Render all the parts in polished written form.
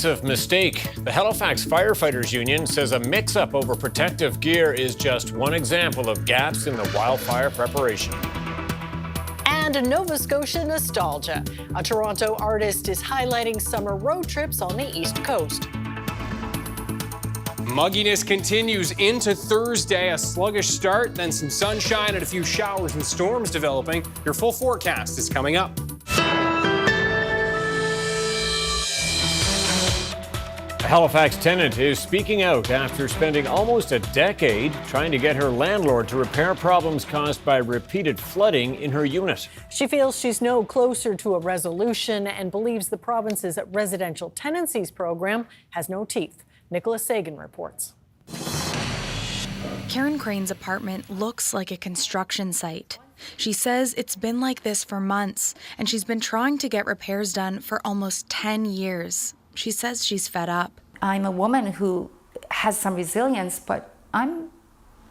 Of mistake. The Halifax Firefighters Union says a mix-up over protective gear is just one example of gaps in the wildfire preparation. And Nova Scotia nostalgia. A Toronto artist is highlighting summer road trips on the East Coast. Mugginess continues into Thursday. A sluggish start, then some sunshine and a few showers and storms developing. Your full forecast is coming up. A Halifax tenant is speaking out after spending almost a decade trying to get her landlord to repair problems caused by repeated flooding in her unit. She feels she's no closer to a resolution and believes the province's residential tenancies program has no teeth. Nicholas Sagan reports. Karen Crane's apartment looks like a construction site. She says it's been like this for months, and she's been trying to get repairs done for almost 10 years. She says she's fed up. I'm a woman who has some resilience, but I'm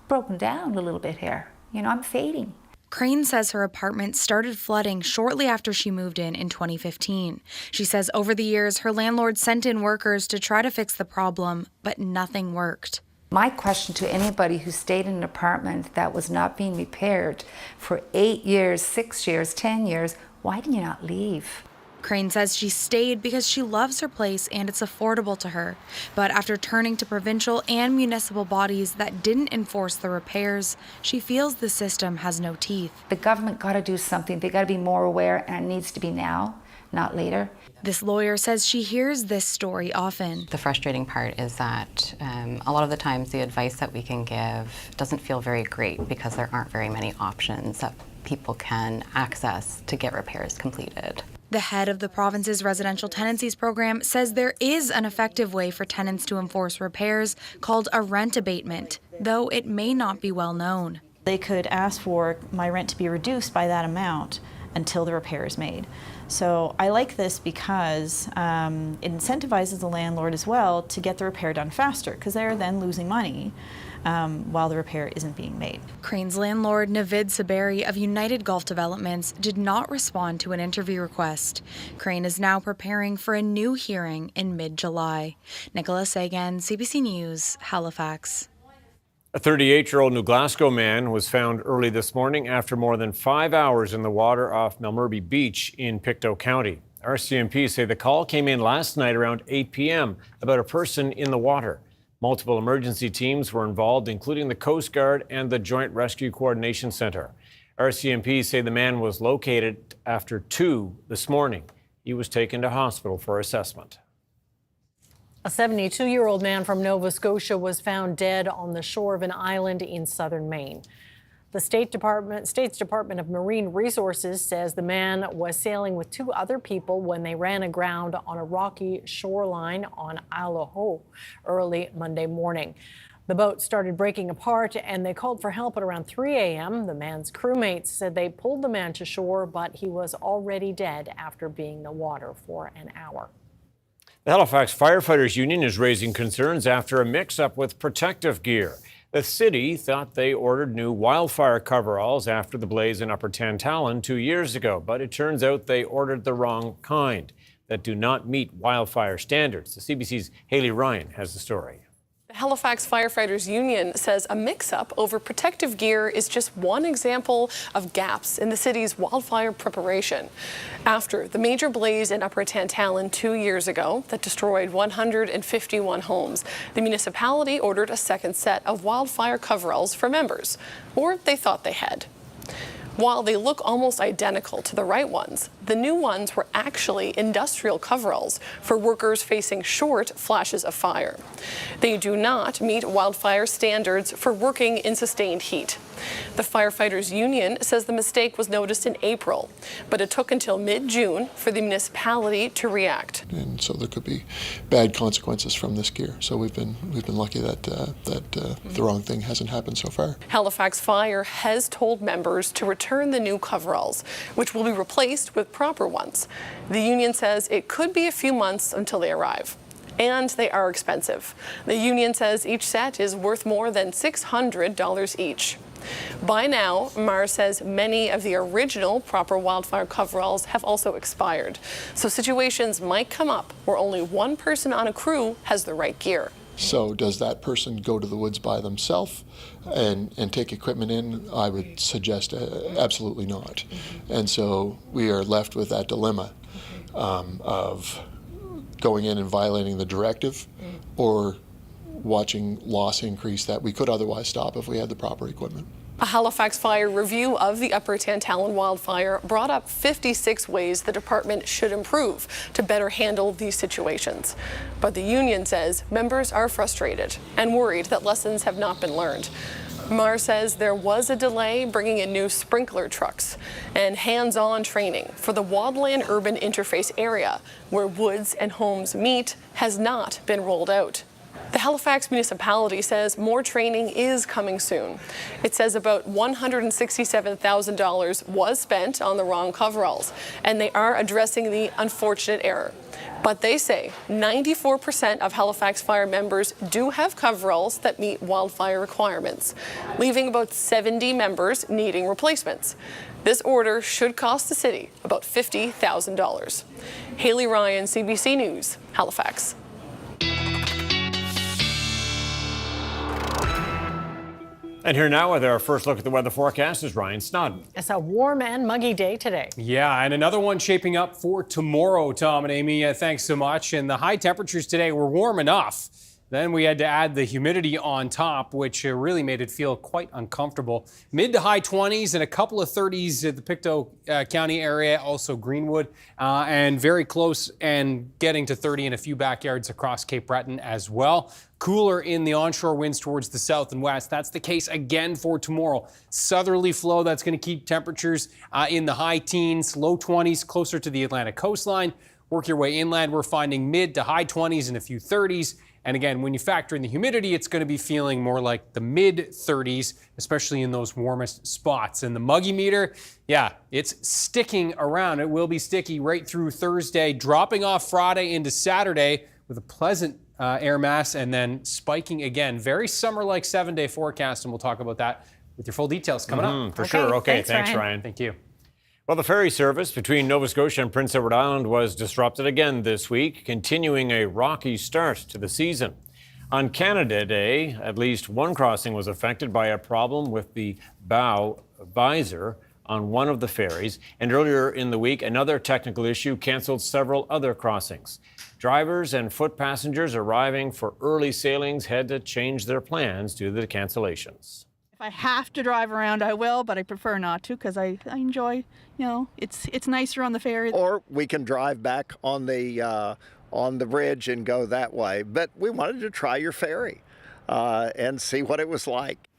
broken down a little bit here. You know, I'm fading. Crane says her apartment started flooding shortly after she moved in 2015. She says over the years, her landlord sent in workers to try to fix the problem, but nothing worked. My question to anybody who stayed in an apartment that was not being repaired for 8 years, 6 years, 10 years, why did you not leave? Crane says she stayed because she loves her place and it's affordable to her. But after turning to provincial and municipal bodies that didn't enforce the repairs, she feels the system has no teeth. The government got to do something. They got to be more aware, and it needs to be now, not later. This lawyer says she hears this story often. The frustrating part is that a lot of the times the advice that we can give doesn't feel very great because there aren't very many options that people can access to get repairs completed. The head of the province's residential tenancies program says there is an effective way for tenants to enforce repairs called a rent abatement, though it may not be well known. They could ask for my rent to be reduced by that amount until the repair is made. So I like this because it incentivizes the landlord as well to get the repair done faster, because they're then losing money while the repair isn't being made. Crane's landlord, Navid Saberi of United Golf Developments, did not respond to an interview request. Crane is now preparing for a new hearing in mid-July. Nicholas Sagan, CBC News, Halifax. A 38-year-old New Glasgow man was found early this morning after more than 5 hours in the water off Melmerby Beach in Pictou County. RCMP say the call came in last night around 8 p.m. about a person in the water. Multiple emergency teams were involved, including the Coast Guard and the Joint Rescue Coordination Center. RCMP say the man was located after 2 this morning. He was taken to hospital for assessment. A 72-year-old man from Nova Scotia was found dead on the shore of an island in southern Maine. The State's Department of Marine Resources says the man was sailing with 2 other people when they ran aground on a rocky shoreline on Isle aux Haut early Monday morning. The boat started breaking apart and they called for help at around 3 a.m. The man's crewmates said they pulled the man to shore, but he was already dead after being in the water for an hour. The Halifax Firefighters Union is raising concerns after a mix-up with protective gear. The city thought they ordered new wildfire coveralls after the blaze in Upper Tantallon 2 years ago, but it turns out they ordered the wrong kind that do not meet wildfire standards. The CBC's Haley Ryan has the story. The Halifax Firefighters Union says a mix-up over protective gear is just one example of gaps in the city's wildfire preparation. After the major blaze in Upper Tantallon 2 years ago that destroyed 151 homes, the municipality ordered a second set of wildfire coveralls for members, or they thought they had. While they look almost identical to the right ones, the new ones were actually industrial coveralls for workers facing short flashes of fire. They do not meet wildfire standards for working in sustained heat. The Firefighters Union says the mistake was noticed in April, but it took until mid-June for the municipality to react. And so there could be bad consequences from this gear. So we've been lucky that the wrong thing hasn't happened so far. Halifax Fire has told members to return the new coveralls, which will be replaced with proper ones. The union says it could be a few months until they arrive. And they are expensive. The union says each set is worth more than $600 each. By now, Mars says many of the original proper wildfire coveralls have also expired. So situations might come up where only one person on a crew has the right gear. So does that person go to the woods by themselves and take equipment in? I would suggest absolutely not. And so we are left with that dilemma of going in and violating the directive or watching loss increase that we could otherwise stop if we had the proper equipment. A Halifax Fire review of the Upper Tantallon wildfire brought up 56 ways the department should improve to better handle these situations. But the union says members are frustrated and worried that lessons have not been learned. Mars says there was a delay bringing in new sprinkler trucks and hands-on training for the wildland urban interface area where woods and homes meet has not been rolled out. The Halifax municipality says more training is coming soon. It says about $167,000 was spent on the wrong coveralls, and they are addressing the unfortunate error. But they say 94% of Halifax Fire members do have coveralls that meet wildfire requirements, leaving about 70 members needing replacements. This order should cost the city about $50,000. Haley Ryan, CBC News, Halifax. And here now with our first look at the weather forecast is Ryan Snoddon. It's a warm and muggy day today. Yeah, and another one shaping up for tomorrow, Tom and Amy. Thanks so much. And the high temperatures today were warm enough. Then we had to add the humidity on top, which really made it feel quite uncomfortable. Mid to high 20s and a couple of 30s at the Pictou County area, also Greenwood, and very close and getting to 30 in a few backyards across Cape Breton as well. Cooler in the onshore winds towards the south and west. That's the case again for tomorrow. Southerly flow that's going to keep temperatures in the high teens, low 20s, closer to the Atlantic coastline. Work your way inland. We're finding mid to high 20s and a few 30s. And again, when you factor in the humidity, it's going to be feeling more like the mid 30s, especially in those warmest spots. And the muggy meter, yeah, it's sticking around. It will be sticky right through Thursday, dropping off Friday into Saturday with a pleasant air mass and then spiking again. Very summer-like 7-day forecast, and we'll talk about that with your full details coming up. For sure. Okay, thanks, Ryan. Thank you. Well, the ferry service between Nova Scotia and Prince Edward Island was disrupted again this week, continuing a rocky start to the season. On Canada Day, at least one crossing was affected by a problem with the bow visor on one of the ferries, and earlier in the week, another technical issue canceled several other crossings. Drivers and foot passengers arriving for early sailings had to change their plans due to the cancellations. If I have to drive around, I will, but I prefer not to because I enjoy, it's nicer on the ferry. Or we can drive back on the bridge and go that way. But we wanted to try your ferry and see what it was like.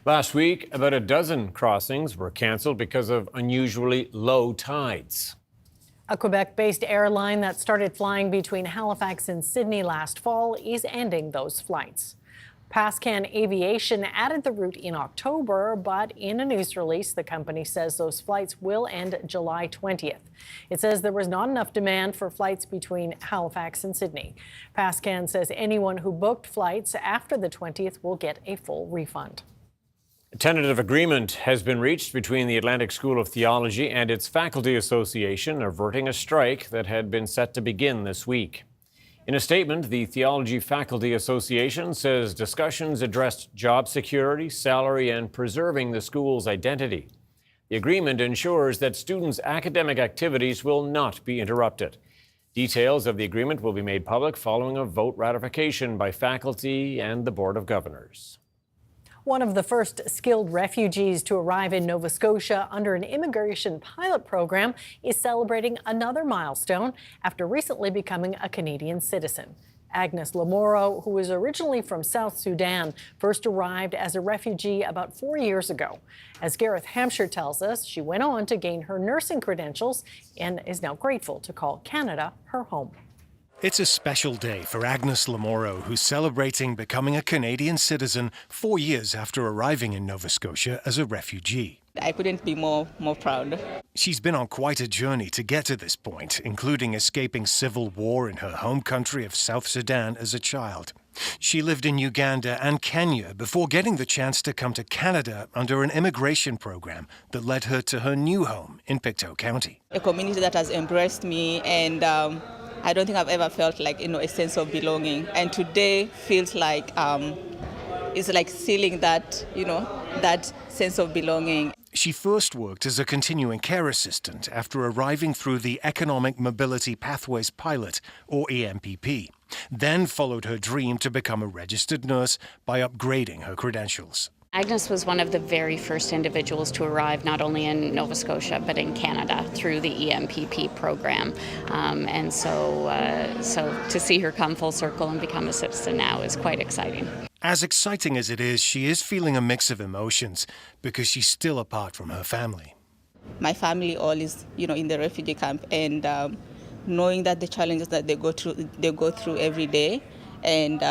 Last week, about a dozen crossings were canceled because of unusually low tides. A Quebec-based airline that started flying between Halifax and Sydney last fall is ending those flights. Pascan Aviation added the route in October, but in a news release, the company says those flights will end July 20th. It says there was not enough demand for flights between Halifax and Sydney. Pascan says anyone who booked flights after the 20th will get a full refund. A tentative agreement has been reached between the Atlantic School of Theology and its faculty association, averting a strike that had been set to begin this week. In a statement, the Theology Faculty Association says discussions addressed job security, salary, and preserving the school's identity. The agreement ensures that students' academic activities will not be interrupted. Details of the agreement will be made public following a vote ratification by faculty and the Board of Governors. One of the first skilled refugees to arrive in Nova Scotia under an immigration pilot program is celebrating another milestone after recently becoming a Canadian citizen. Agnes Lamoro, who is originally from South Sudan, first arrived as a refugee about 4 years ago. As Gareth Hampshire tells us, she went on to gain her nursing credentials and is now grateful to call Canada her home. It's a special day for Agnes Lamoro, who's celebrating becoming a Canadian citizen 4 years after arriving in Nova Scotia as a refugee. I couldn't be more proud. She's been on quite a journey to get to this point, including escaping civil war in her home country of South Sudan as a child. She lived in Uganda and Kenya before getting the chance to come to Canada under an immigration program that led her to her new home in Pictou County. A community that has embraced me, and I don't think I've ever felt like, a sense of belonging. And today feels like it's like sealing that, that sense of belonging. She first worked as a continuing care assistant after arriving through the Economic Mobility Pathways Pilot, or EMPP, then followed her dream to become a registered nurse by upgrading her credentials. Agnes was one of the very first individuals to arrive not only in Nova Scotia but in Canada through the EMPP program. And so to see her come full circle and become a citizen now is quite exciting. As exciting as it is, she is feeling a mix of emotions because she's still apart from her family. My family all is, in the refugee camp, and knowing that the challenges that they go through every day, and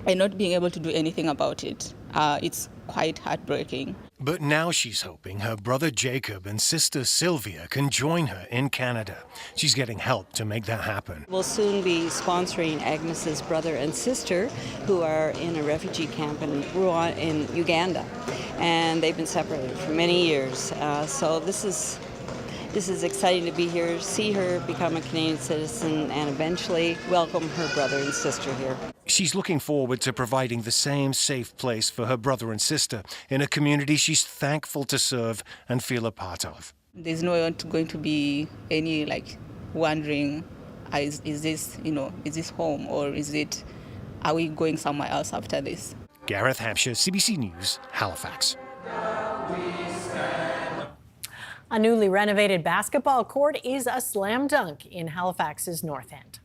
not being able to do anything about it, it's quite heartbreaking. But now she's hoping her brother Jacob and sister Sylvia can join her in Canada. She's getting help to make that happen. We'll soon be sponsoring Agnes's brother and sister, who are in a refugee camp in Uganda, and they've been separated for many years. So this is exciting to be here, see her become a Canadian citizen, and eventually welcome her brother and sister here. She's looking forward to providing the same safe place for her brother and sister in a community she's thankful to serve and feel a part of. There's no going to be any wondering, is this home, or are we going somewhere else after this? Gareth Hampshire, CBC News, Halifax. A newly renovated basketball court is a slam dunk in Halifax's North End.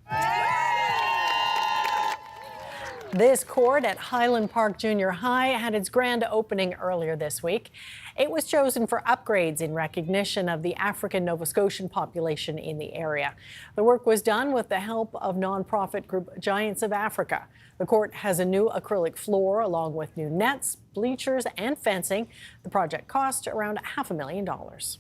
This court at Highland Park Junior High had its grand opening earlier this week. It was chosen for upgrades in recognition of the African Nova Scotian population in the area. The work was done with the help of nonprofit group Giants of Africa. The court has a new acrylic floor along with new nets, bleachers, and fencing. The project cost around $500,000.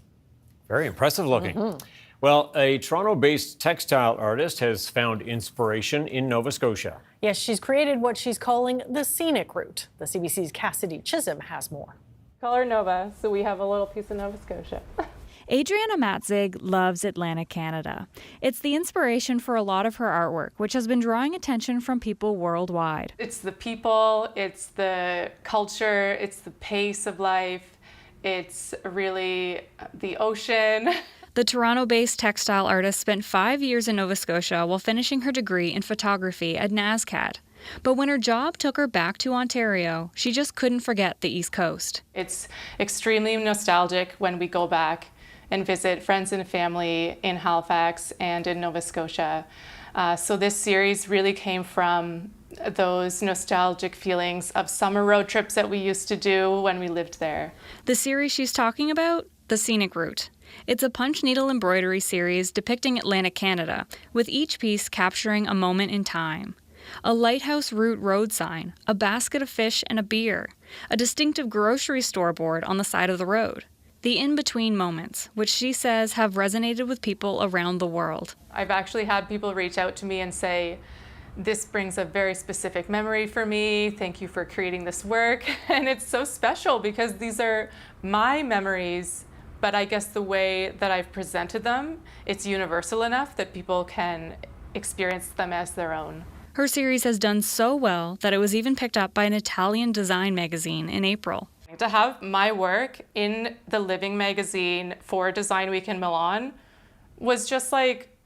Very impressive looking. Well, a Toronto-based textile artist has found inspiration in Nova Scotia. Yes, she's created what she's calling the scenic route. The CBC's Cassidy Chisholm has more. Color Nova, so we have a little piece of Nova Scotia. Adriana Matzig loves Atlantic Canada. It's the inspiration for a lot of her artwork, which has been drawing attention from people worldwide. It's the people, it's the culture, it's the pace of life, it's really the ocean. The Toronto-based textile artist spent 5 years in Nova Scotia while finishing her degree in photography at NSCAD. But when her job took her back to Ontario, she just couldn't forget the East Coast. It's extremely nostalgic when we go back and visit friends and family in Halifax and in Nova Scotia. So this series really came from those nostalgic feelings of summer road trips that we used to do when we lived there. The series she's talking about, The Scenic Route. It's a punch needle embroidery series depicting Atlantic Canada, with each piece capturing a moment in time. A lighthouse route road sign, a basket of fish and a beer, a distinctive grocery store board on the side of the road. The in-between moments, which she says have resonated with people around the world. I've actually had people reach out to me and say, this brings a very specific memory for me. Thank you for creating this work. And it's so special because these are my memories, but I guess the way that I've presented them, it's universal enough that people can experience them as their own. Her series has done so well that it was even picked up by an Italian design magazine in April. To have my work in the Living magazine for Design Week in Milan was just like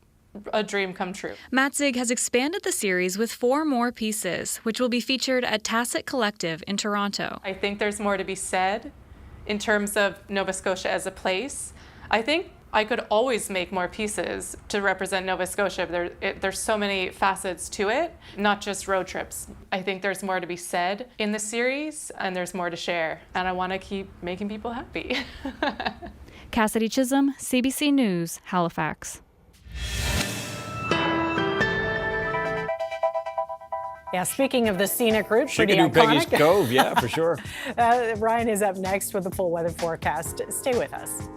a dream come true. Matzig has expanded the series with 4 more pieces, which will be featured at Tacit Collective in Toronto. I think there's more to be said in terms of Nova Scotia as a place. I think I could always make more pieces to represent Nova Scotia. There's so many facets to it, not just road trips. I think there's more to be said in the series, and there's more to share, and I want to keep making people happy. Cassidy Chisholm, CBC News, Halifax. Yeah, speaking of the scenic route, pretty Chickadee iconic. Peggy's Cove, yeah, for sure. Ryan is up next with the full weather forecast. Stay with us.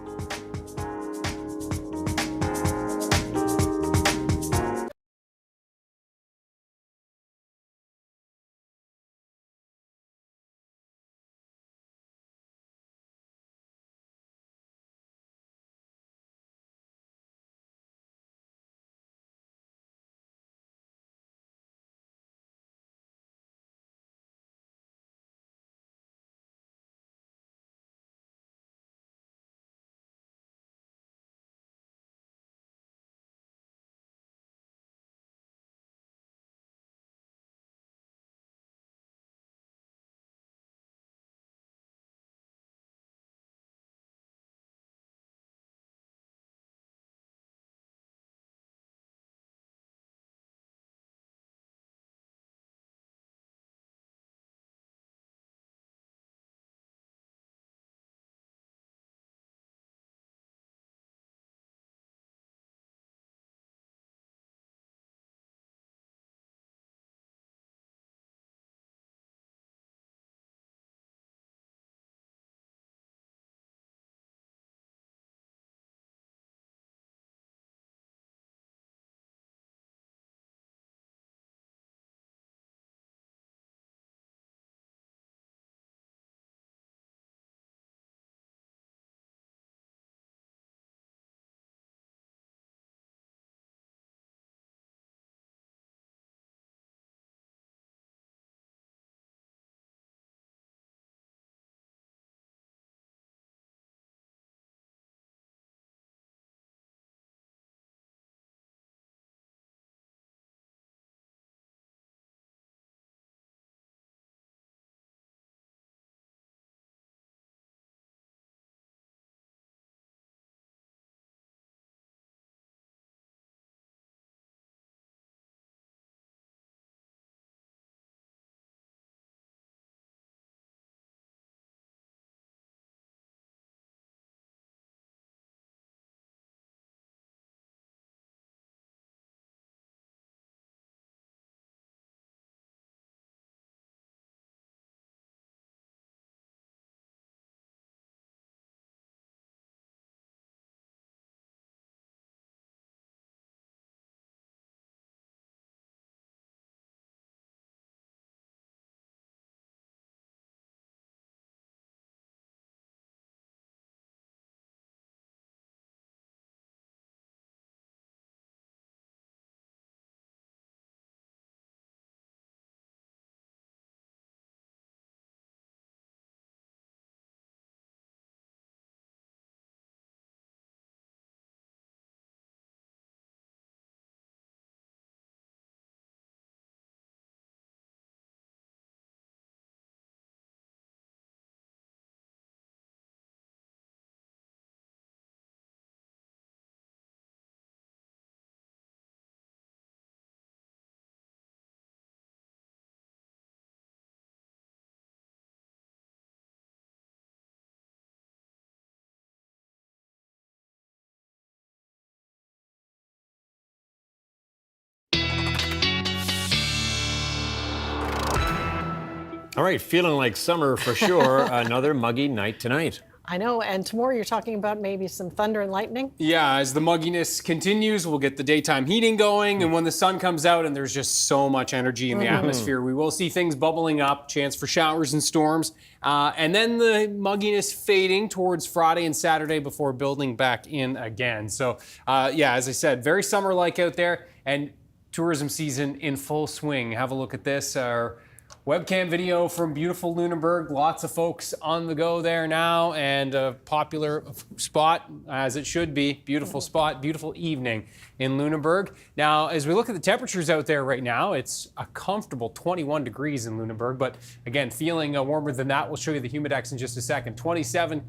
All right, feeling like summer for sure. Another muggy night tonight. I know, and tomorrow you're talking about maybe some thunder and lightning? Yeah, as the mugginess continues, we'll get the daytime heating going, and when the sun comes out and there's just so much energy in the atmosphere, we will see things bubbling up, chance for showers and storms, and then the mugginess fading towards Friday and Saturday before building back in again. So, yeah, as I said, very summer-like out there, and tourism season in full swing. Have a look at this. Our webcam video from beautiful Lunenburg. Lots of folks on the go there now, and a popular spot, as it should be. Beautiful spot, beautiful evening in Lunenburg. Now, as we look at the temperatures out there right now, it's a comfortable 21 degrees in Lunenburg, but again, feeling warmer than that. We'll show you the humidex in just a second. 27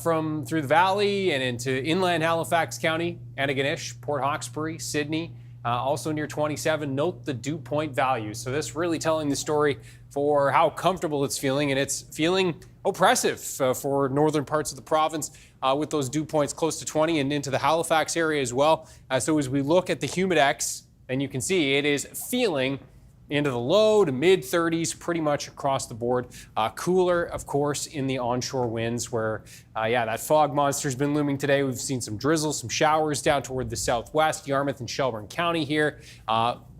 from through the valley and into inland Halifax County, Antigonish, Port Hawkesbury, Sydney. Also near 27. Note the dew point values. So this really telling the story for how comfortable it's feeling, and it's feeling oppressive for northern parts of the province with those dew points close to 20 and into the Halifax area as well. So as we look at the humidex, and you can see it is feeling into the low to mid 30s pretty much across the board. Cooler, of course, in the onshore winds where, yeah, that fog monster's been looming today. We've seen some drizzle, some showers down toward the southwest, Yarmouth and Shelburne County here.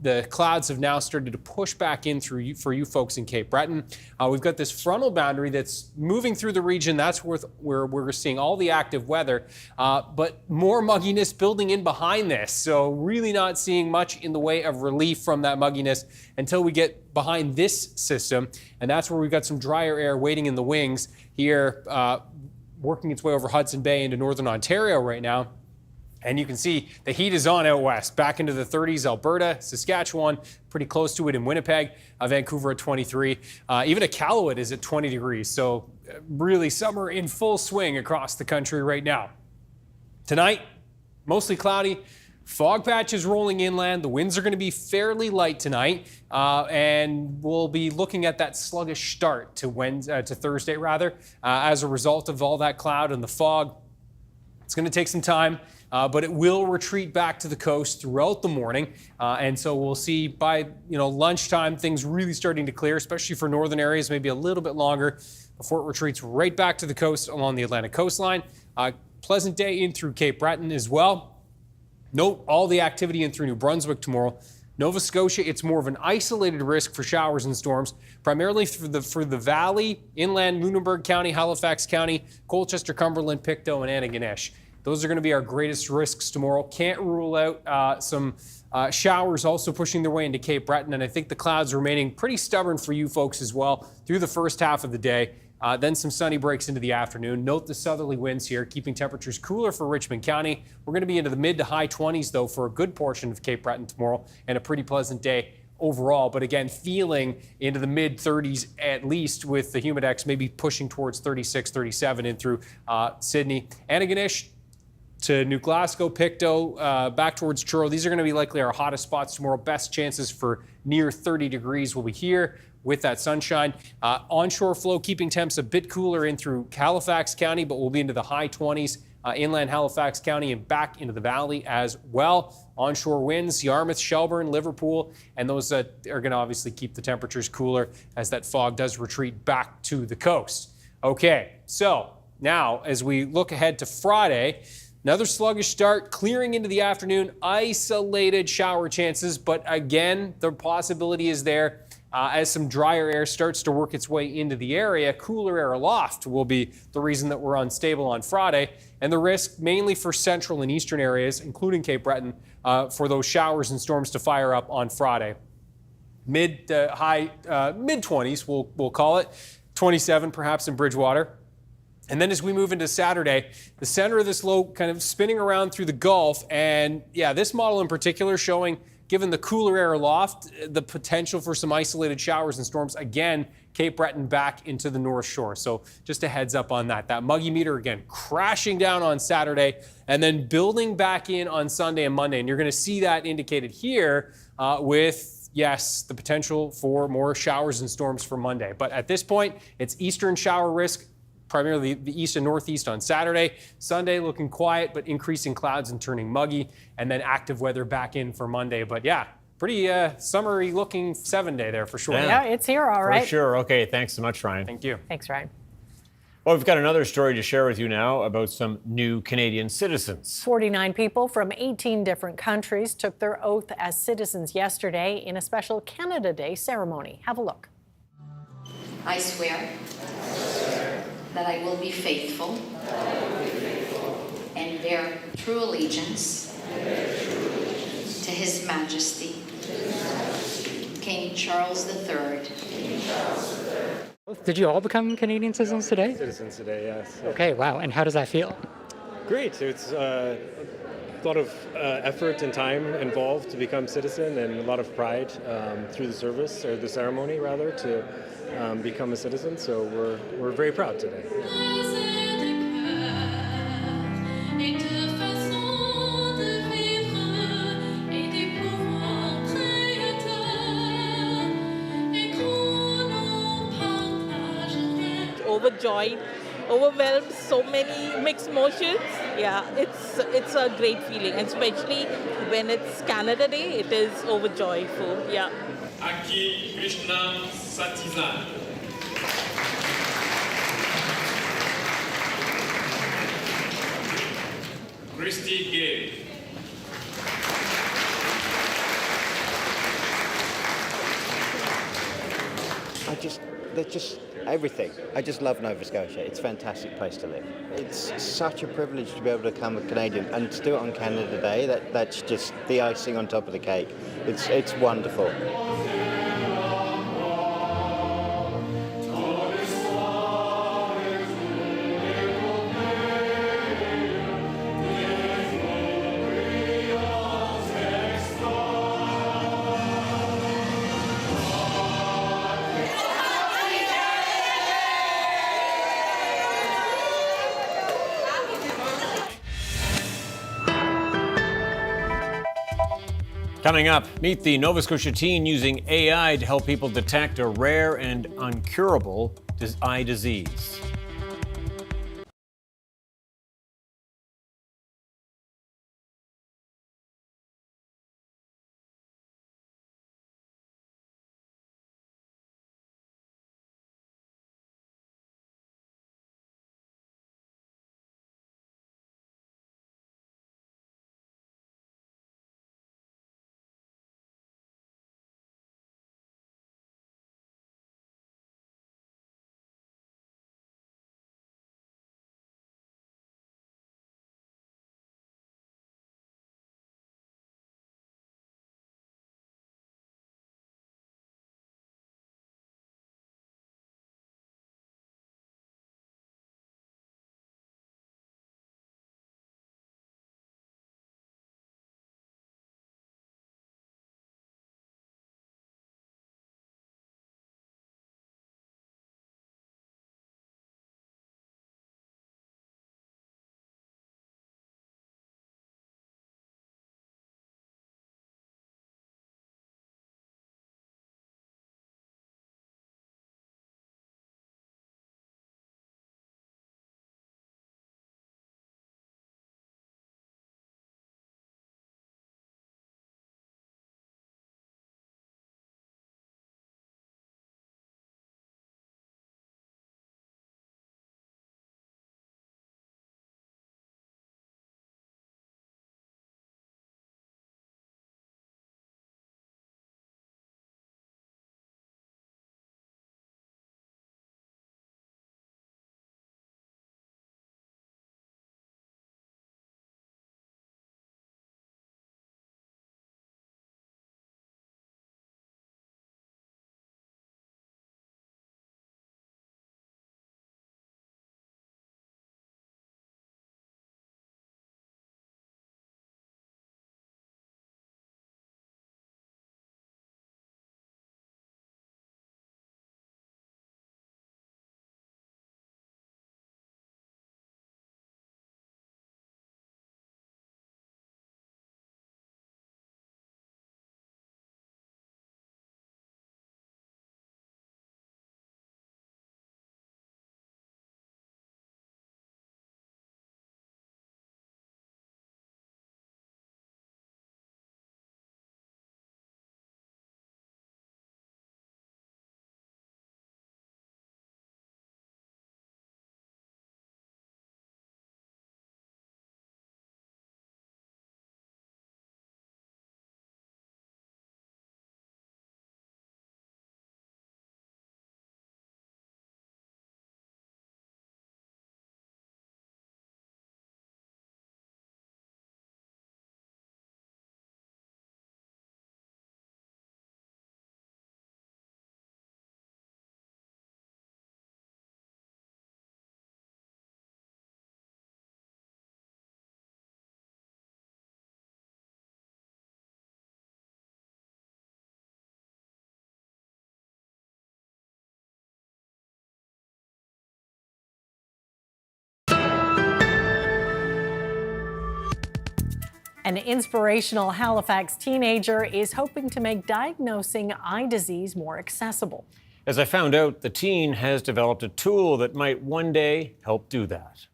The clouds have now started to push back in for you folks in Cape Breton. We've got this frontal boundary that's moving through the region. That's where we're seeing all the active weather, but more mugginess building in behind this. So really not seeing much in the way of relief from that mugginess until we get behind this system. And that's where we've got some drier air waiting in the wings here, working its way over Hudson Bay into northern Ontario right now. And you can see the heat is on out west, back into the 30s, Alberta, Saskatchewan, pretty close to it in Winnipeg, Vancouver at 23. Even Iqaluit is at 20 degrees. So really summer in full swing across the country right now. Tonight, mostly cloudy. Fog patches rolling inland. The winds are going to be fairly light tonight, and we'll be looking at that sluggish start to Thursday, as a result of all that cloud and the fog. It's going to take some time. But it will retreat back to the coast throughout the morning. And so we'll see by lunchtime things really starting to clear, especially for northern areas, maybe a little bit longer before it retreats right back to the coast along the Atlantic coastline. Pleasant day in through Cape Breton as well. Note all the activity in through New Brunswick tomorrow. Nova Scotia, it's more of an isolated risk for showers and storms, primarily for the valley, inland Lunenburg County, Halifax County, Colchester, Cumberland, Pictou, and Antigonish. Those are going to be our greatest risks tomorrow. Can't rule out some showers also pushing their way into Cape Breton, and I think the clouds remaining pretty stubborn for you folks as well through the first half of the day. Then some sunny breaks into the afternoon. Note the southerly winds here, keeping temperatures cooler for Richmond County. We're going to be into the mid to high 20s, though, for a good portion of Cape Breton tomorrow, and a pretty pleasant day overall. But again, feeling into the mid 30s at least, with the humidex maybe pushing towards 36, 37 in through Sydney. Antigonish to New Glasgow, Pictou, back towards Truro. These are going to be likely our hottest spots tomorrow. Best chances for near 30 degrees will be here with that sunshine. Onshore flow keeping temps a bit cooler in through Halifax County, but we'll be into the high 20s, inland Halifax County and back into the valley as well. Onshore winds, Yarmouth, Shelburne, Liverpool, and those are going to obviously keep the temperatures cooler as that fog does retreat back to the coast. Okay, so now as we look ahead to Friday, another sluggish start, clearing into the afternoon, isolated shower chances, but again, the possibility is there as some drier air starts to work its way into the area. Cooler air aloft will be the reason that we're unstable on Friday, and the risk mainly for central and eastern areas, including Cape Breton, for those showers and storms to fire up on Friday. Mid 20s, we'll call it, 27 perhaps in Bridgewater. And then as we move into Saturday, the center of this low kind of spinning around through the Gulf. And yeah, this model in particular showing, given the cooler air aloft, the potential for some isolated showers and storms. Again, Cape Breton back into the North Shore. So just a heads up on that. That muggy meter, again, crashing down on Saturday and then building back in on Sunday and Monday. And you're going to see that indicated here with, yes, the potential for more showers and storms for Monday. But at this point, it's eastern shower risk, primarily the east and northeast on Saturday. Sunday looking quiet, but increasing clouds and turning muggy, and then active weather back in for Monday. But yeah, pretty summery looking 7-day there for sure. Yeah, it's here, all right. For sure. Okay, thanks so much, Ryan. Thank you. Thanks, Ryan. Well, we've got another story to share with you now about some new Canadian citizens. 49 people from 18 different countries took their oath as citizens yesterday in a special Canada Day ceremony. Have a look. I swear that I will be faithful and bear true allegiance to His Majesty, King Charles III. Did you all become Canadian citizens today? Citizens today, yes. Okay, wow. And how does that feel? Great. It's a lot of effort and time involved to become citizen, and a lot of pride through the service, or the ceremony rather, to become a citizen. So we're very proud today. Overjoyed, overwhelmed, so many mixed emotions. Yeah, it's a great feeling, especially when it's Canada Day. It is overjoyful. Yeah. Aki Krishna Satizan. Christy Gay. They're just everything. I just love Nova Scotia. It's a fantastic place to live. It's such a privilege to be able to become a Canadian and to do it on Canada Day. That's just the icing on top of the cake. It's wonderful. Coming up, meet the Nova Scotia teen using AI to help people detect a rare and uncurable eye disease. An inspirational Halifax teenager is hoping to make diagnosing eye disease more accessible. As I found out, the teen has developed a tool that might one day help do that.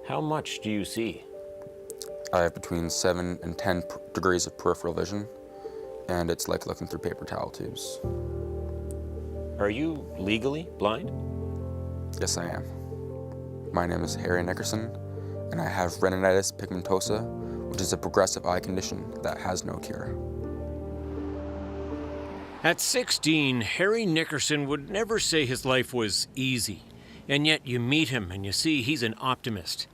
How much do you see? I have between 7 and 10 degrees of peripheral vision, and it's like looking through paper towel tubes. Are you legally blind? Yes, I am. My name is Harry Nickerson, and I have retinitis pigmentosa, which is a progressive eye condition that has no cure. At 16, Harry Nickerson would never say his life was easy. And yet you meet him and you see he's an optimist.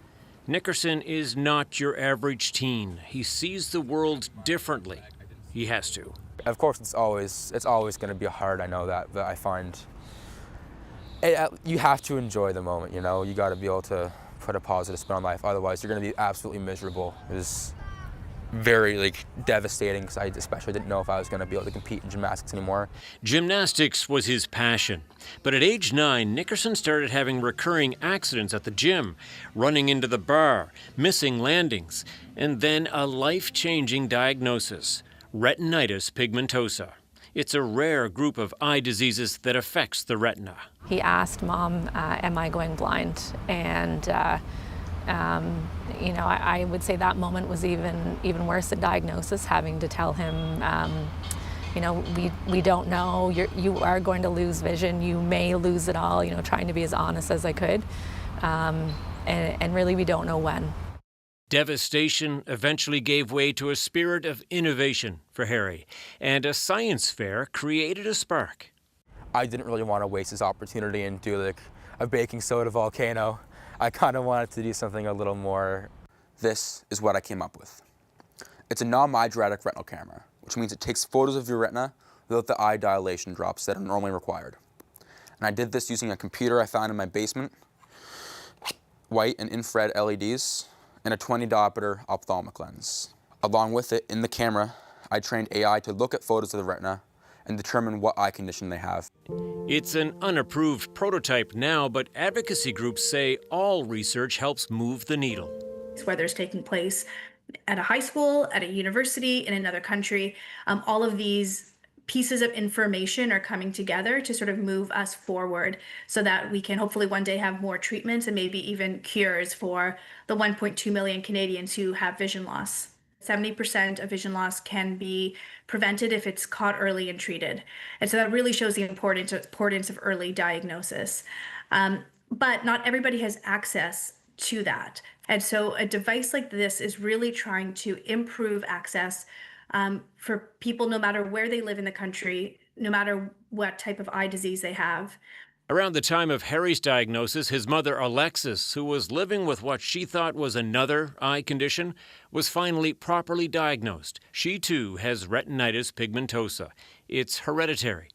Nickerson is not your average teen. He sees the world differently. He has to. Of course, it's always going to be hard, I know that, but I find you have to enjoy the moment, you know? You got to be able to put a positive spin on life, otherwise you're going to be absolutely miserable. It was very devastating because I especially didn't know if I was going to be able to compete in gymnastics anymore. Gymnastics was his passion, but at age 9, Nickerson started having recurring accidents at the gym, running into the bar, missing landings, and then a life-changing diagnosis, retinitis pigmentosa. It's a rare group of eye diseases that affects the retina. He asked, Mom, am I going blind? And you know, I would say that moment was even worse, the diagnosis, having to tell him, you know, we don't know, you are going to lose vision, you may lose it all, you know, trying to be as honest as I could. And really we don't know when. Devastation eventually gave way to a spirit of innovation for Harry, and a science fair created a spark. I didn't really want to waste this opportunity and do a baking soda volcano. I kind of wanted to do something a little more. This is what I came up with. It's a non-mydriatic retinal camera, which means it takes photos of your retina without the eye dilation drops that are normally required. And I did this using a computer I found in my basement, white and infrared LEDs, and a 20 diopter ophthalmic lens. Along with it, in the camera, I trained AI to look at photos of the retina and determine what eye condition they have. It's an unapproved prototype now, but advocacy groups say all research helps move the needle. Whether it's taking place at a high school, at a university, in another country, all of these pieces of information are coming together to sort of move us forward so that we can hopefully one day have more treatments and maybe even cures for the 1.2 million Canadians who have vision loss. 70% of vision loss can be prevented if it's caught early and treated. And so that really shows the importance of early diagnosis. But not everybody has access to that. And so a device like this is really trying to improve access for people no matter where they live in the country, no matter what type of eye disease they have. Around the time of Harry's diagnosis, his mother, Alexis, who was living with what she thought was another eye condition, was finally properly diagnosed. She, too, has retinitis pigmentosa. It's hereditary.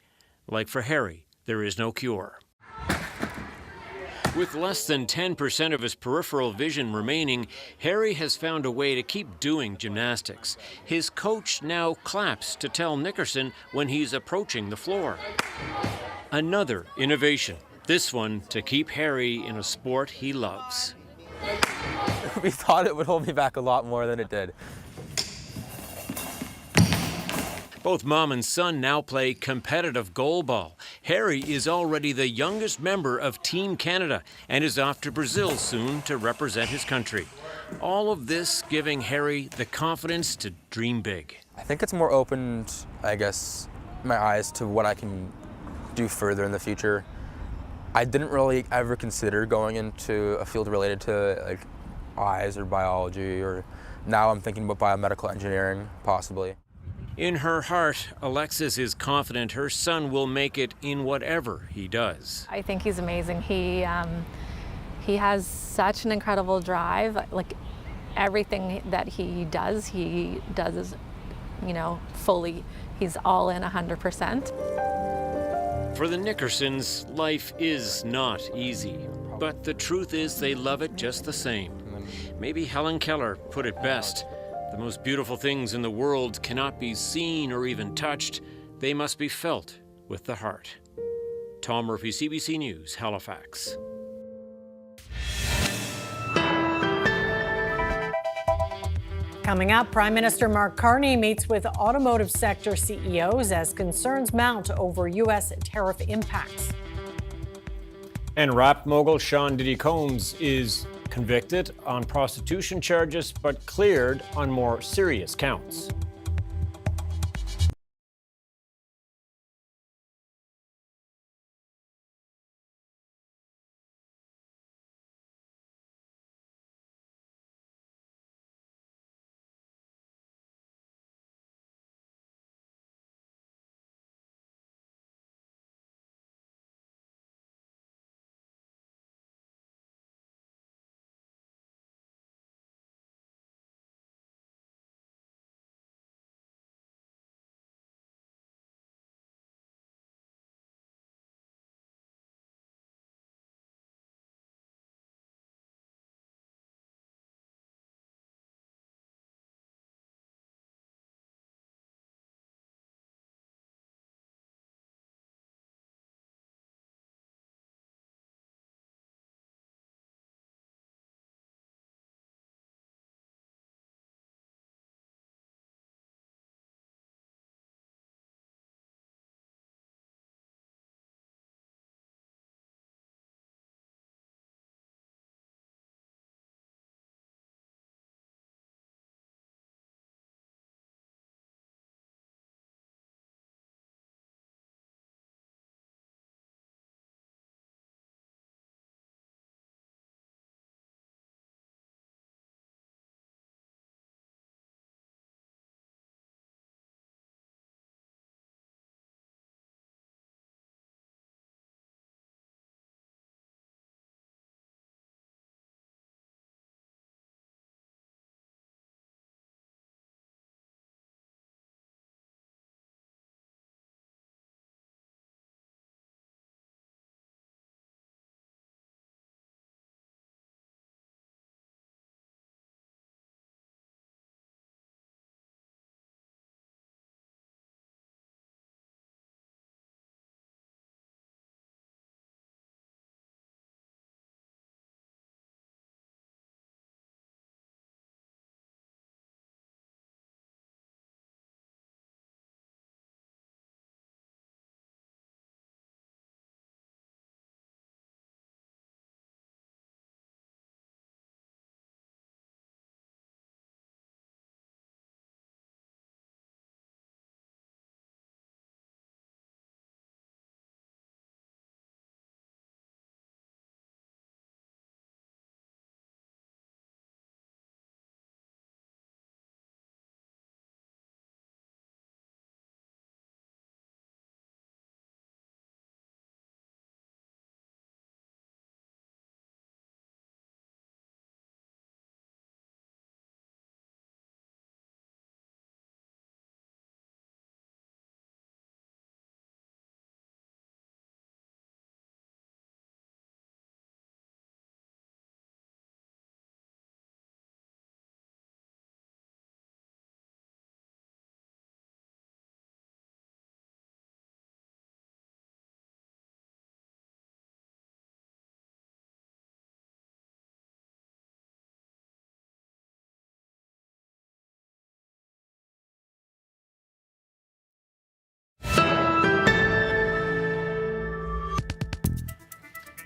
Like for Harry, there is no cure. With less than 10% of his peripheral vision remaining, Harry has found a way to keep doing gymnastics. His coach now claps to tell Nickerson when he's approaching the floor. Another innovation, this one to keep Harry in a sport he loves. We thought it would hold me back a lot more than it did. Both mom and son now play competitive goalball. Harry is already the youngest member of Team Canada and is off to Brazil soon to represent his country. All of this giving Harry the confidence to dream big. I think it's more opened, I guess, my eyes to what I can do further in the future. I didn't really ever consider going into a field related to eyes or biology, or now I'm thinking about biomedical engineering, possibly. In her heart, Alexis is confident her son will make it in whatever he does. I think he's amazing. He has such an incredible drive. Like everything that he does, you know, fully. He's all in 100%. For the Nickersons, life is not easy, but the truth is they love it just the same. Maybe Helen Keller put it best. The most beautiful things in the world cannot be seen or even touched. They must be felt with the heart. Tom Murphy, CBC News, Halifax. Coming up, Prime Minister Mark Carney meets with automotive sector CEOs as concerns mount over U.S. tariff impacts. And rap mogul Sean Diddy Combs is convicted on prostitution charges but cleared on more serious counts.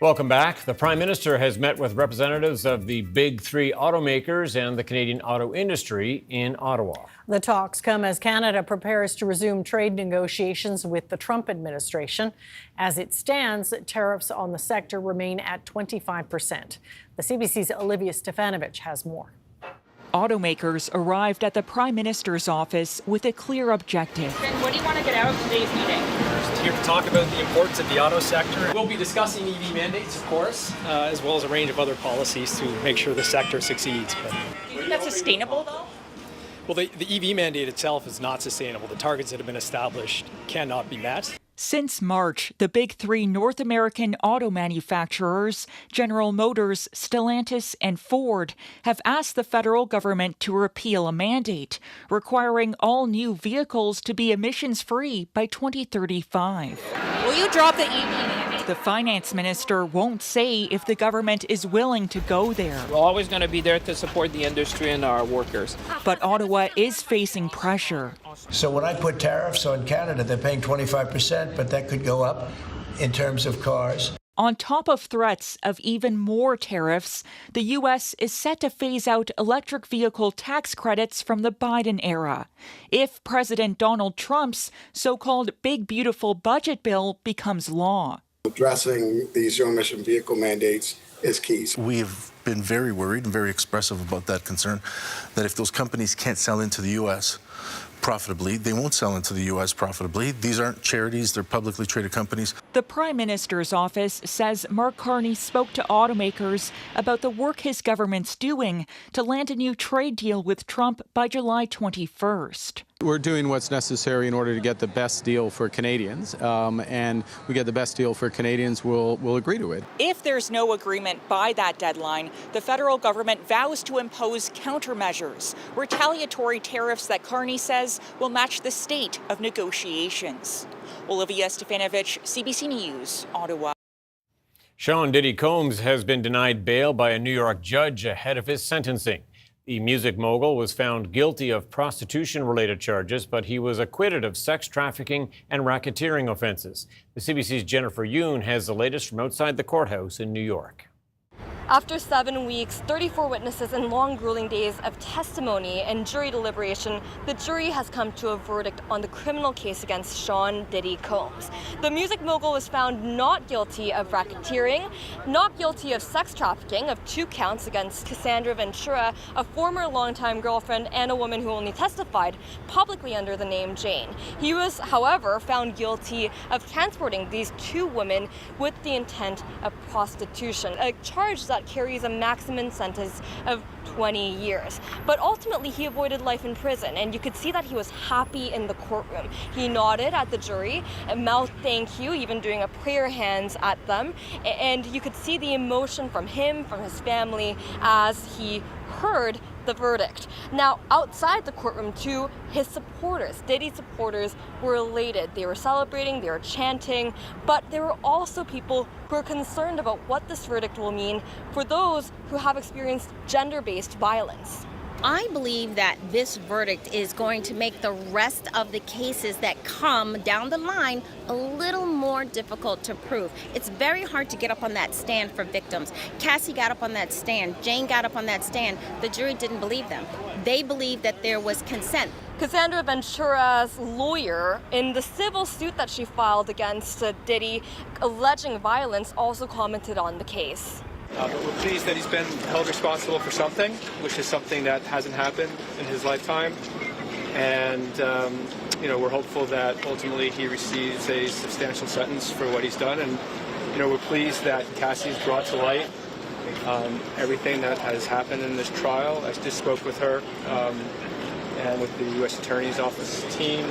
Welcome back. The Prime Minister has met with representatives of the big three automakers and the Canadian auto industry in Ottawa. The talks come as Canada prepares to resume trade negotiations with the Trump administration. As it stands, tariffs on the sector remain at 25%. The CBC's Olivia Stefanovich has more. Automakers arrived at the Prime Minister's office with a clear objective. What do you want to get out of today's meeting? We're here to talk about the importance of the auto sector. We'll be discussing EV mandates, of course, as well as a range of other policies to make sure the sector succeeds. Do you think that's sustainable, though? Well, the EV mandate itself is not sustainable. The targets that have been established cannot be met. Since March, the big three North American auto manufacturers, General Motors, Stellantis, and Ford, have asked the federal government to repeal a mandate requiring all new vehicles to be emissions-free by 2035. Will you drop the EV mandate? The finance minister won't say if the government is willing to go there. We're always going to be there to support the industry and our workers. But Ottawa is facing pressure. So when I put tariffs on Canada, they're paying 25%, but that could go up in terms of cars. On top of threats of even more tariffs, the U.S. is set to phase out electric vehicle tax credits from the Biden era if President Donald Trump's so-called Big Beautiful Budget bill becomes law. Addressing these zero-emission vehicle mandates is key. We've been very worried and very expressive about that concern, that if those companies can't sell into the U.S. profitably, they won't sell into the U.S. profitably. These aren't charities, they're publicly traded companies. The Prime Minister's office says Mark Carney spoke to automakers about the work his government's doing to land a new trade deal with Trump by July 21st. We're doing what's necessary in order to get the best deal for Canadians, and we get the best deal for Canadians, we'll agree to it. If there's no agreement by that deadline, the federal government vows to impose countermeasures, retaliatory tariffs that Carney says will match the state of negotiations. Olivia Stefanovich, CBC News, Ottawa. Sean Diddy Combs has been denied bail by a New York judge ahead of his sentencing. The music mogul was found guilty of prostitution-related charges, but he was acquitted of sex trafficking and racketeering offenses. The CBC's Jennifer Yoon has the latest from outside the courthouse in New York. After 7 weeks, 34 witnesses, and long, grueling days of testimony and jury deliberation, the jury has come to a verdict on the criminal case against Sean Diddy Combs. The music mogul was found not guilty of racketeering, not guilty of sex trafficking, of 2 counts against Cassandra Ventura, a former longtime girlfriend and a woman who only testified publicly under the name Jane. He was, however, found guilty of transporting these 2 women with the intent of prostitution, a charge that carries a maximum sentence of 20 years. But ultimately, he avoided life in prison, and you could see that he was happy in the courtroom. He nodded at the jury, mouthed thank you, even doing a prayer hands at them, and you could see the emotion from him, from his family, as he heard the verdict. Now, outside the courtroom too, his supporters, Diddy's supporters, were elated. They were celebrating, they were chanting, but there were also people who are concerned about what this verdict will mean for those who have experienced gender-based violence. I believe that this verdict is going to make the rest of the cases that come down the line a little more difficult to prove. It's very hard to get up on that stand for victims. Cassie got up on that stand. Jane got up on that stand. The jury didn't believe them. They believed that there was consent. Cassandra Ventura's lawyer, in the civil suit that she filed against Diddy alleging violence, also commented on the case. But we're pleased that he's been held responsible for something, which is something that hasn't happened in his lifetime. And, we're hopeful that ultimately he receives a substantial sentence for what he's done. And, we're pleased that Cassie's brought to light everything that has happened in this trial. I just spoke with her and with the U.S. Attorney's Office team.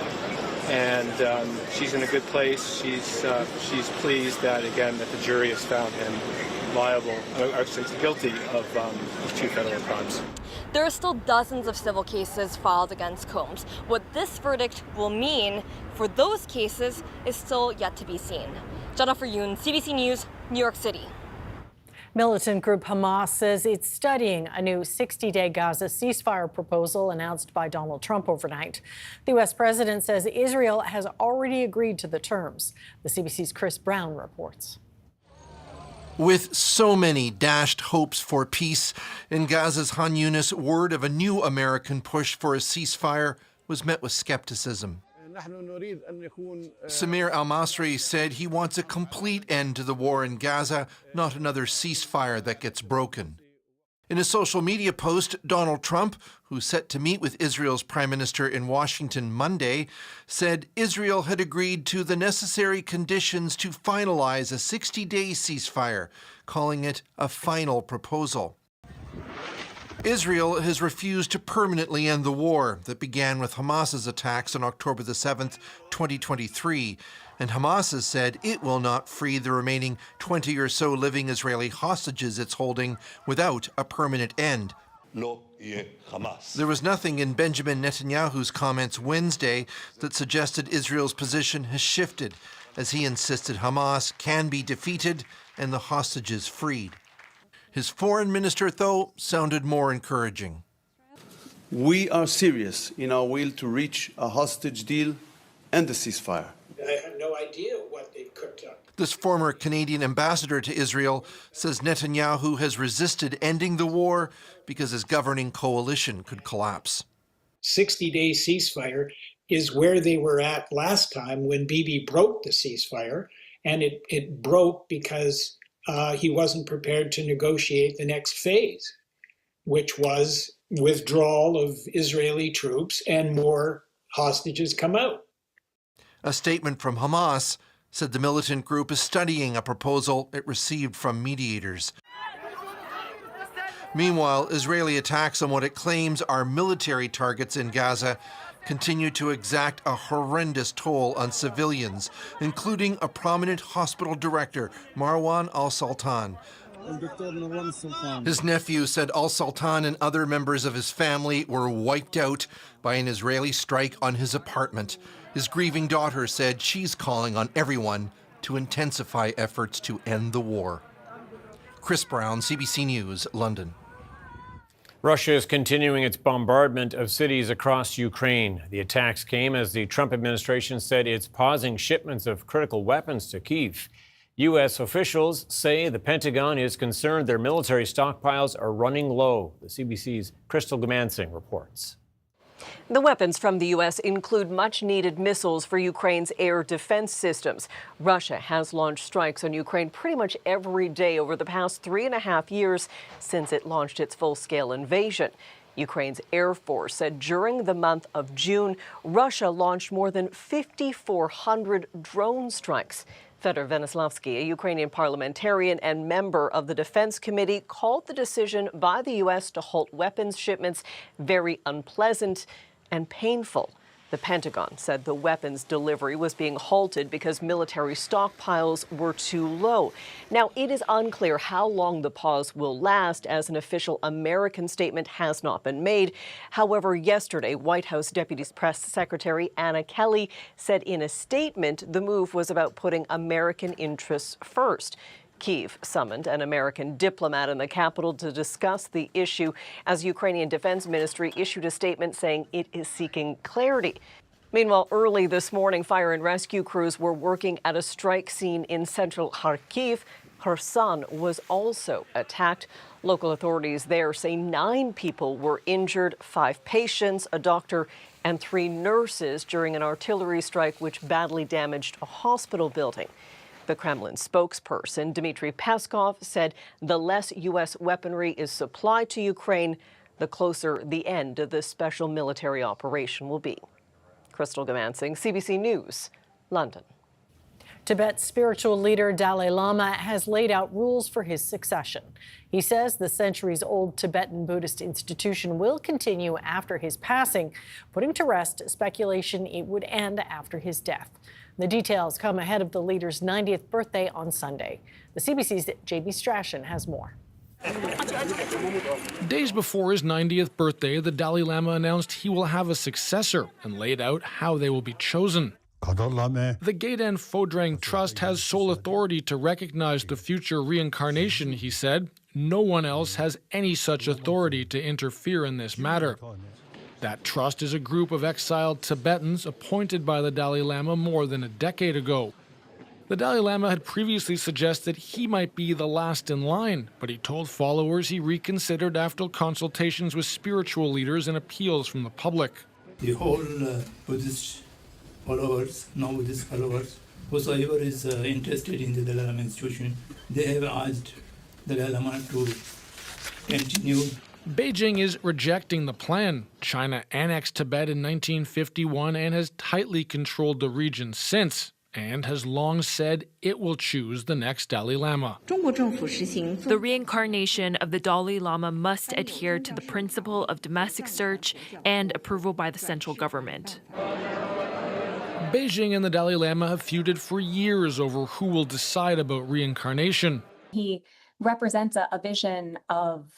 And she's in a good place. She's pleased that, again, that the jury has found him liable, guilty of 2 federal crimes. There are still dozens of civil cases filed against Combs. What this verdict will mean for those cases is still yet to be seen. Jennifer Yoon, CBC News, New York City. Militant group Hamas says it's studying a new 60-day Gaza ceasefire proposal announced by Donald Trump overnight. The U.S. president says Israel has already agreed to the terms. The CBC's Chris Brown reports. With so many dashed hopes for peace, in Gaza's Han Yunis, word of a new American push for a ceasefire was met with skepticism. Samir al-Masri said he wants a complete end to the war in Gaza, not another ceasefire that gets broken. In a social media post, Donald Trump, who's set to meet with Israel's Prime Minister in Washington Monday, said Israel had agreed to the necessary conditions to finalize a 60-day ceasefire, calling it a final proposal. Israel has refused to permanently end the war that began with Hamas's attacks on October the 7th, 2023, and Hamas has said it will not free the remaining 20 or so living Israeli hostages it's holding without a permanent end. There was nothing in Benjamin Netanyahu's comments Wednesday that suggested Israel's position has shifted. as he insisted Hamas can be defeated and the hostages freed. His foreign minister, though, sounded more encouraging. We are serious in our will to reach a hostage deal and a ceasefire. I have no idea what they cooked up. This former Canadian ambassador to Israel says Netanyahu has resisted ending the war because his governing coalition could collapse. 60-day ceasefire is where they were at last time when Bibi broke the ceasefire, and it broke because he wasn't prepared to negotiate the next phase, which was withdrawal of Israeli troops and more hostages come out. A statement from Hamas said the militant group is studying a proposal it received from mediators. Meanwhile, Israeli attacks on what it claims are military targets in Gaza continue to exact a horrendous toll on civilians, including a prominent hospital director, Marwan al-Sultan. His nephew said al-Sultan and other members of his family were wiped out by an Israeli strike on his apartment. His grieving daughter said she's calling on everyone to intensify efforts to end the war. Chris Brown, CBC News, London. Russia is continuing its bombardment of cities across Ukraine. The attacks came as the Trump administration said it's pausing shipments of critical weapons to Kyiv. U.S. officials say the Pentagon is concerned their military stockpiles are running low. The CBC's Crystal Gamansing reports. The weapons from the U.S. include much-needed missiles for Ukraine's air defense systems. Russia has launched strikes on Ukraine pretty much every day over the past 3.5 years since it launched its full-scale invasion. Ukraine's Air Force said during the month of June, Russia launched more than 5,400 drone strikes. Fedor Venislavsky, a Ukrainian parliamentarian and member of the Defense Committee, called the decision by the U.S. to halt weapons shipments very unpleasant and painful. The Pentagon said the weapons delivery was being halted because military stockpiles were too low. Now, it is unclear how long the pause will last, as an official American statement has not been made. However, yesterday, White House Deputy Press Secretary Anna Kelly said in a statement the move was about putting American interests first. Kyiv summoned an American diplomat in the capital to discuss the issue, as Ukrainian Defense Ministry issued a statement saying it is seeking clarity. Meanwhile, early this morning, fire and rescue crews were working at a strike scene in central Kharkiv. Kherson was also attacked. Local authorities there say 9 people were injured, 5 patients, a doctor, and 3 nurses during an artillery strike which badly damaged a hospital building. The Kremlin spokesperson, Dmitry Peskov, said the less U.S. weaponry is supplied to Ukraine, the closer the end of this special military operation will be. Crystal Gamansing, CBC News, London. Tibet's spiritual leader Dalai Lama has laid out rules for his succession. He says the centuries-old Tibetan Buddhist institution will continue after his passing, putting to rest speculation it would end after his death. The details come ahead of the leader's 90th birthday on Sunday. The CBC's J.B. Strachan has more. Days before his 90th birthday, the Dalai Lama announced he will have a successor and laid out how they will be chosen. The Gaden Phodrang Trust has sole authority to recognize the future reincarnation, he said. No one else has any such authority to interfere in this matter. That trust is a group of exiled Tibetans appointed by the Dalai Lama more than a decade ago. The Dalai Lama had previously suggested he might be the last in line, but he told followers he reconsidered after consultations with spiritual leaders and appeals from the public. The whole Buddhist followers, non-Buddhist followers, whosoever is interested in the Dalai Lama institution, they have asked the Dalai Lama to continue. Beijing is rejecting the plan. China annexed Tibet in 1951 and has tightly controlled the region since, and has long said it will choose the next Dalai Lama. The reincarnation of the Dalai Lama must adhere to the principle of domestic search and approval by the central government. Beijing and the Dalai Lama have feuded for years over who will decide about reincarnation. He represents a vision of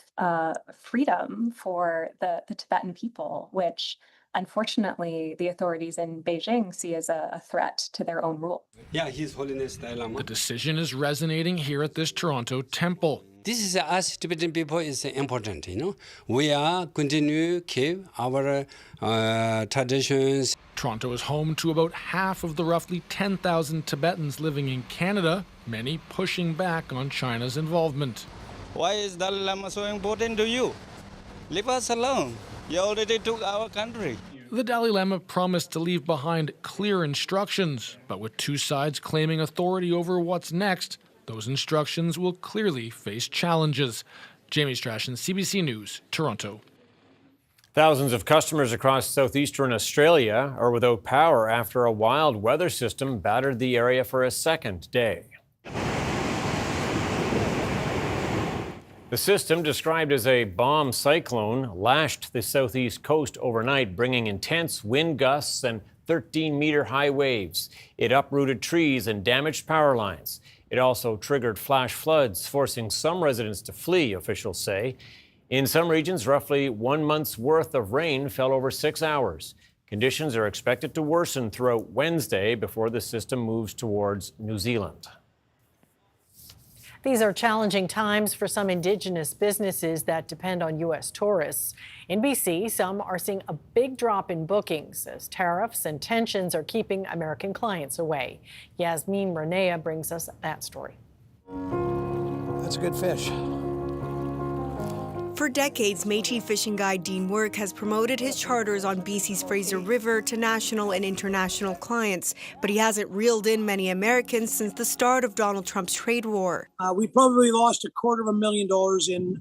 freedom for the Tibetan people, which unfortunately, the authorities in Beijing see as a threat to their own rule. Yeah, His Holiness Dalai Lama. The decision is resonating here at this Toronto temple. This is us Tibetan people is important, We are continue keep our traditions. Toronto is home to about half of the roughly 10,000 Tibetans living in Canada, many pushing back on China's involvement. Why is Dalai Lama so important to you? Leave us alone. You already took our country. The Dalai Lama promised to leave behind clear instructions, but with two sides claiming authority over what's next, those instructions will clearly face challenges. Jamie Strachan, CBC News, Toronto. Thousands of customers across southeastern Australia are without power after a wild weather system battered the area for a second day. The system, described as a bomb cyclone, lashed the southeast coast overnight, bringing intense wind gusts and 13-meter high waves. It uprooted trees and damaged power lines. It also triggered flash floods, forcing some residents to flee, officials say. In some regions, roughly 1 month's worth of rain fell over 6 hours. Conditions are expected to worsen throughout Wednesday before the system moves towards New Zealand. These are challenging times for some Indigenous businesses that depend on U.S. tourists. In BC, some are seeing a big drop in bookings as tariffs and tensions are keeping American clients away. Yasmin Renea brings us that story. That's a good fish. For decades, Métis fishing guide Dean Work has promoted his charters on BC's Fraser River to national and international clients, but he hasn't reeled in many Americans since the start of Donald Trump's trade war. We probably lost $250,000 in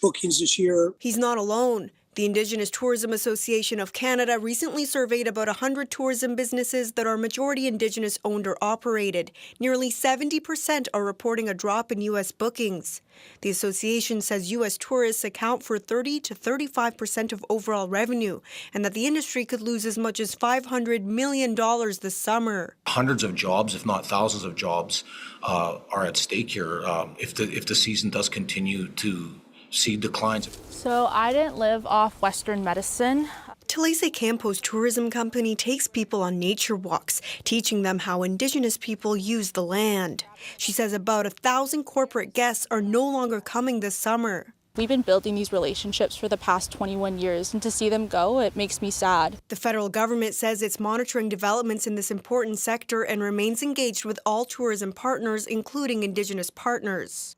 bookings this year. He's not alone. The Indigenous Tourism Association of Canada recently surveyed about 100 tourism businesses that are majority Indigenous owned or operated. Nearly 70% are reporting a drop in U.S. bookings. The association says U.S. tourists account for 30 to 35% of overall revenue, and that the industry could lose as much as $500 million this summer. Hundreds of jobs, if not thousands of jobs, are at stake here if the season does continue to see declines. So I didn't live off Western medicine. Talese Campo's tourism company takes people on nature walks, teaching them how Indigenous people use the land. She says about 1,000 corporate guests are no longer coming this summer. We've been building these relationships for the past 21 years, and to see them go, it makes me sad. The federal government says it's monitoring developments in this important sector and remains engaged with all tourism partners, including Indigenous partners.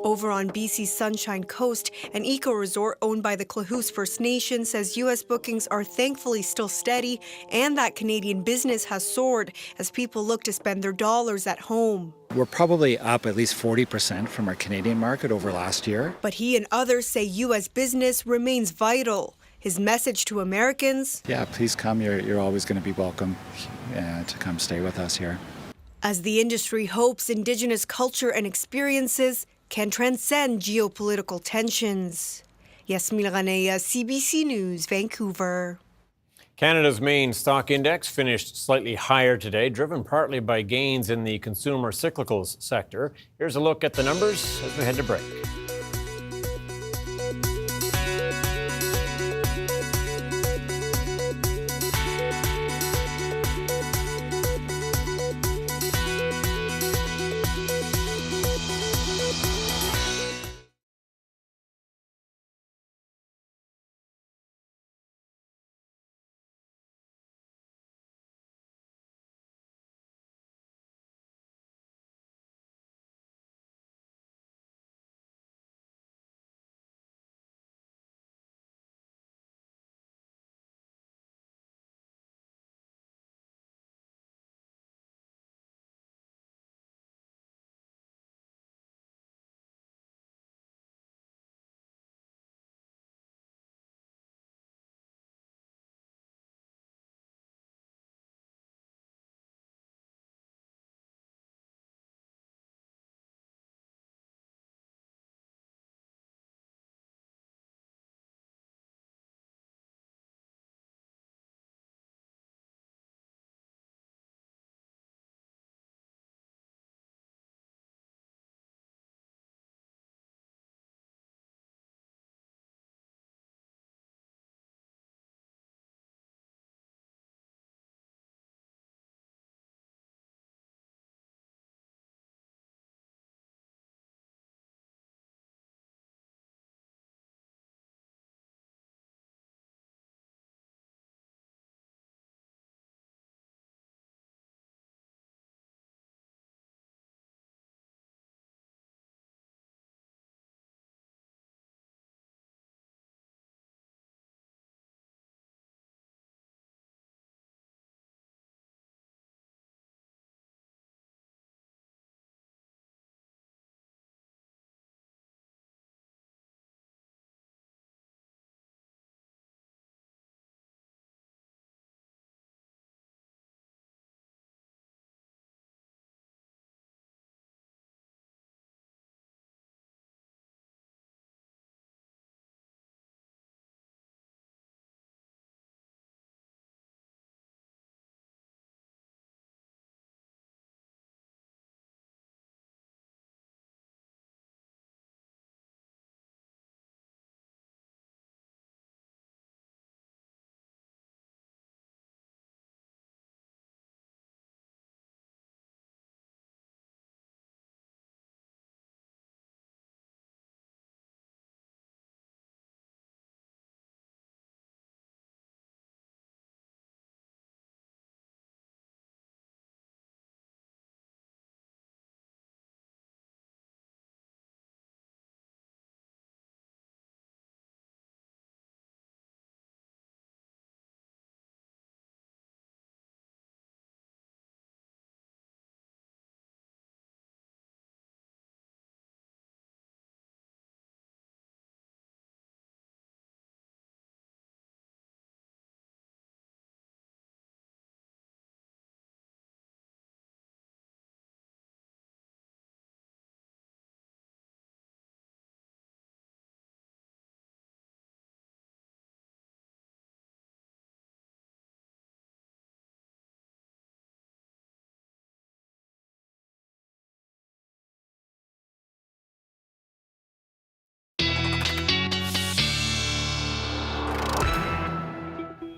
Over on BC's Sunshine Coast, an eco-resort owned by the Klahoose First Nation says U.S. bookings are thankfully still steady and that Canadian business has soared as people look to spend their dollars at home. We're probably up at least 40% from our Canadian market over last year. But he and others say U.S. business remains vital. His message to Americans? Yeah, please come. You're always going to be welcome to come stay with us here. As the industry hopes Indigenous culture and experiences can transcend geopolitical tensions. Yasmin Renea, CBC News, Vancouver. Canada's main stock index finished slightly higher today, driven partly by gains in the consumer cyclicals sector. Here's a look at the numbers as we head to break.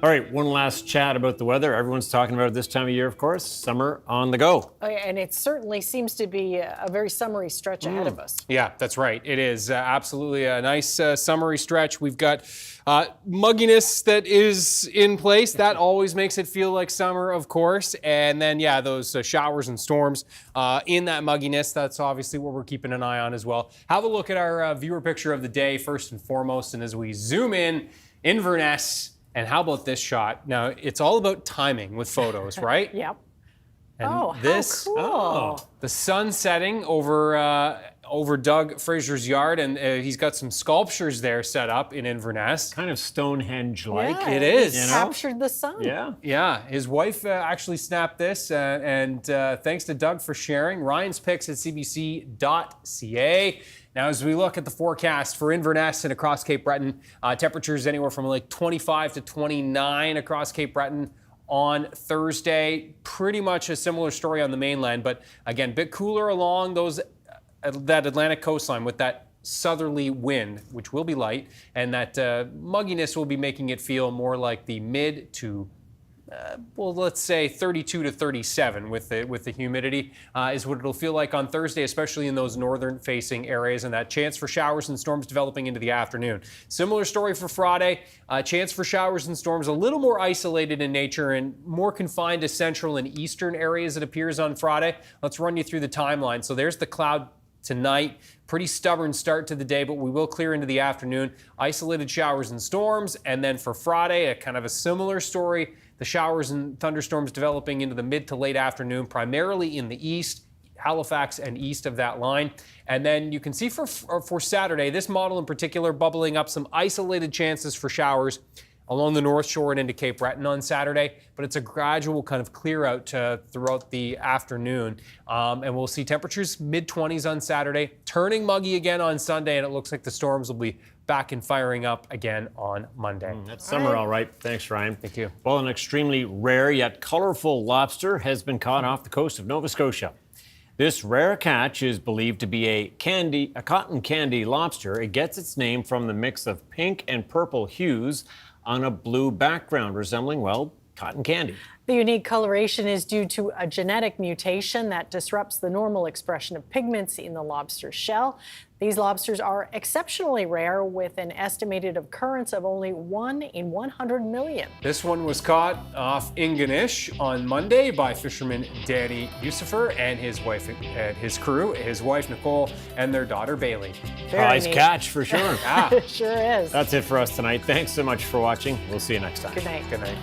All right, one last chat about the weather. Everyone's talking about it this time of year, of course. Summer on the go. Oh, yeah, and it certainly seems to be a very summery stretch ahead of us. Yeah, that's right. It is absolutely a nice summery stretch. We've got mugginess that is in place. That always makes it feel like summer, of course. And then, yeah, those showers and storms in that mugginess. That's obviously what we're keeping an eye on as well. Have a look at our viewer picture of the day first and foremost. And as we zoom in Inverness, and how about this shot? Now, it's all about timing with photos, right? Yep. And how cool. The sun setting over Doug Fraser's yard, and he's got some sculptures there set up in Inverness. Kind of Stonehenge-like. Yeah, it is. He captured the sun. Yeah. Yeah, his wife actually snapped this, and thanks to Doug for sharing. Ryan's picks at cbc.ca. Now, as we look at the forecast for Inverness and across Cape Breton, temperatures anywhere from like 25 to 29 across Cape Breton on Thursday. Pretty much a similar story on the mainland, but again, a bit cooler along that Atlantic coastline with that southerly wind, which will be light, and that mugginess will be making it feel more like the mid to let's say 32 to 37 with the humidity is what it'll feel like on Thursday, especially in those northern-facing areas, and that chance for showers and storms developing into the afternoon. Similar story for Friday. Chance for showers and storms a little more isolated in nature and more confined to central and eastern areas, it appears, on Friday. Let's run you through the timeline. So there's the cloud tonight. Pretty stubborn start to the day, but we will clear into the afternoon. Isolated showers and storms. And then for Friday, a kind of a similar story. The showers and thunderstorms developing into the mid to late afternoon, primarily in the east, Halifax and east of that line. And then you can see for Saturday, this model in particular bubbling up some isolated chances for showers along the North Shore and into Cape Breton on Saturday, but it's a gradual kind of clear out throughout the afternoon. And we'll see temperatures mid-20s on Saturday, turning muggy again on Sunday, and it looks like the storms will be back and firing up again on Monday. That's summer, all right. Thanks, Ryan. Thank you. Well, an extremely rare yet colorful lobster has been caught off the coast of Nova Scotia. This rare catch is believed to be a cotton candy lobster. It gets its name from the mix of pink and purple hues on a blue background, resembling, well, cotton candy. The unique coloration is due to a genetic mutation that disrupts the normal expression of pigments in the lobster's shell. These lobsters are exceptionally rare, with an estimated occurrence of only 1 in 100 million. This one was caught off Ingonish on Monday by fisherman Danny Yusufer and his wife and his crew, his wife Nicole and their daughter Bailey. Prize catch for sure. Yeah. It sure is. That's it for us tonight. Thanks so much for watching. We'll see you next time. Good night. Good night.